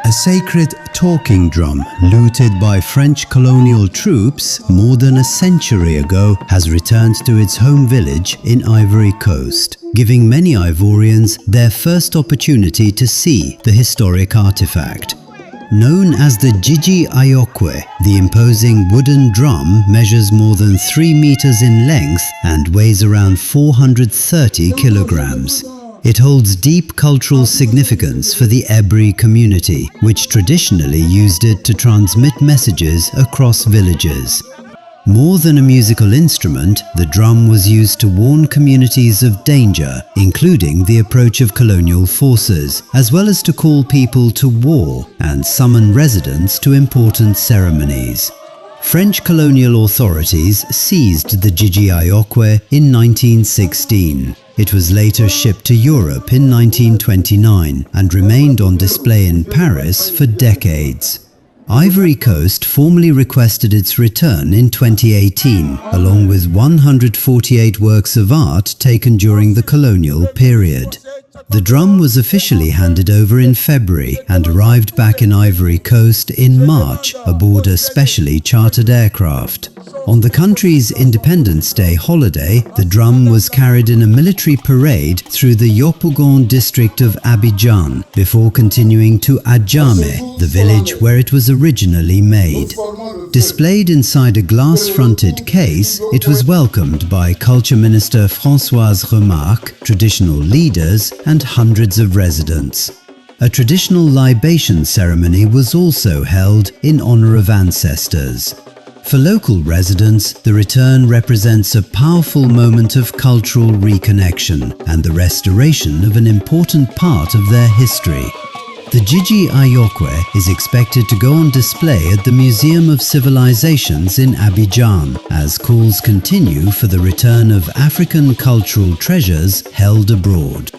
A sacred talking drum looted by French colonial troops more than a century ago has returned to its home village in Ivory Coast, giving many Ivorians their first opportunity to see the historic artifact. Known as the Jiji Ayokwe, the imposing wooden drum measures more than 3 meters in length and weighs around 430 kilograms. It holds deep cultural significance for the Ivory community, which traditionally used it to transmit messages across villages. More than a musical instrument, the drum was used to warn communities of danger, including the approach of colonial forces, as well as to call people to war and summon residents to important ceremonies. French colonial authorities seized the Jiji Ayokwe in 1916. It was later shipped to Europe in 1929 and remained on display in Paris for decades. Ivory Coast formally requested its return in 2018, along with 148 works of art taken during the colonial period. The drum was officially handed over in February and arrived back in Ivory Coast in March aboard a specially chartered aircraft. On the country's Independence Day holiday, the drum was carried in a military parade through the Yopougon district of Abidjan before continuing to Adjamé, the village where it was originally made. Displayed inside a glass-fronted case, it was welcomed by Culture Minister Françoise Remarque, traditional leaders, and hundreds of residents. A traditional libation ceremony was also held in honor of ancestors. For local residents, the return represents a powerful moment of cultural reconnection and the restoration of an important part of their history. The Jiji Ayokwe is expected to go on display at the Museum of Civilizations in Abidjan as calls continue for the return of African cultural treasures held abroad.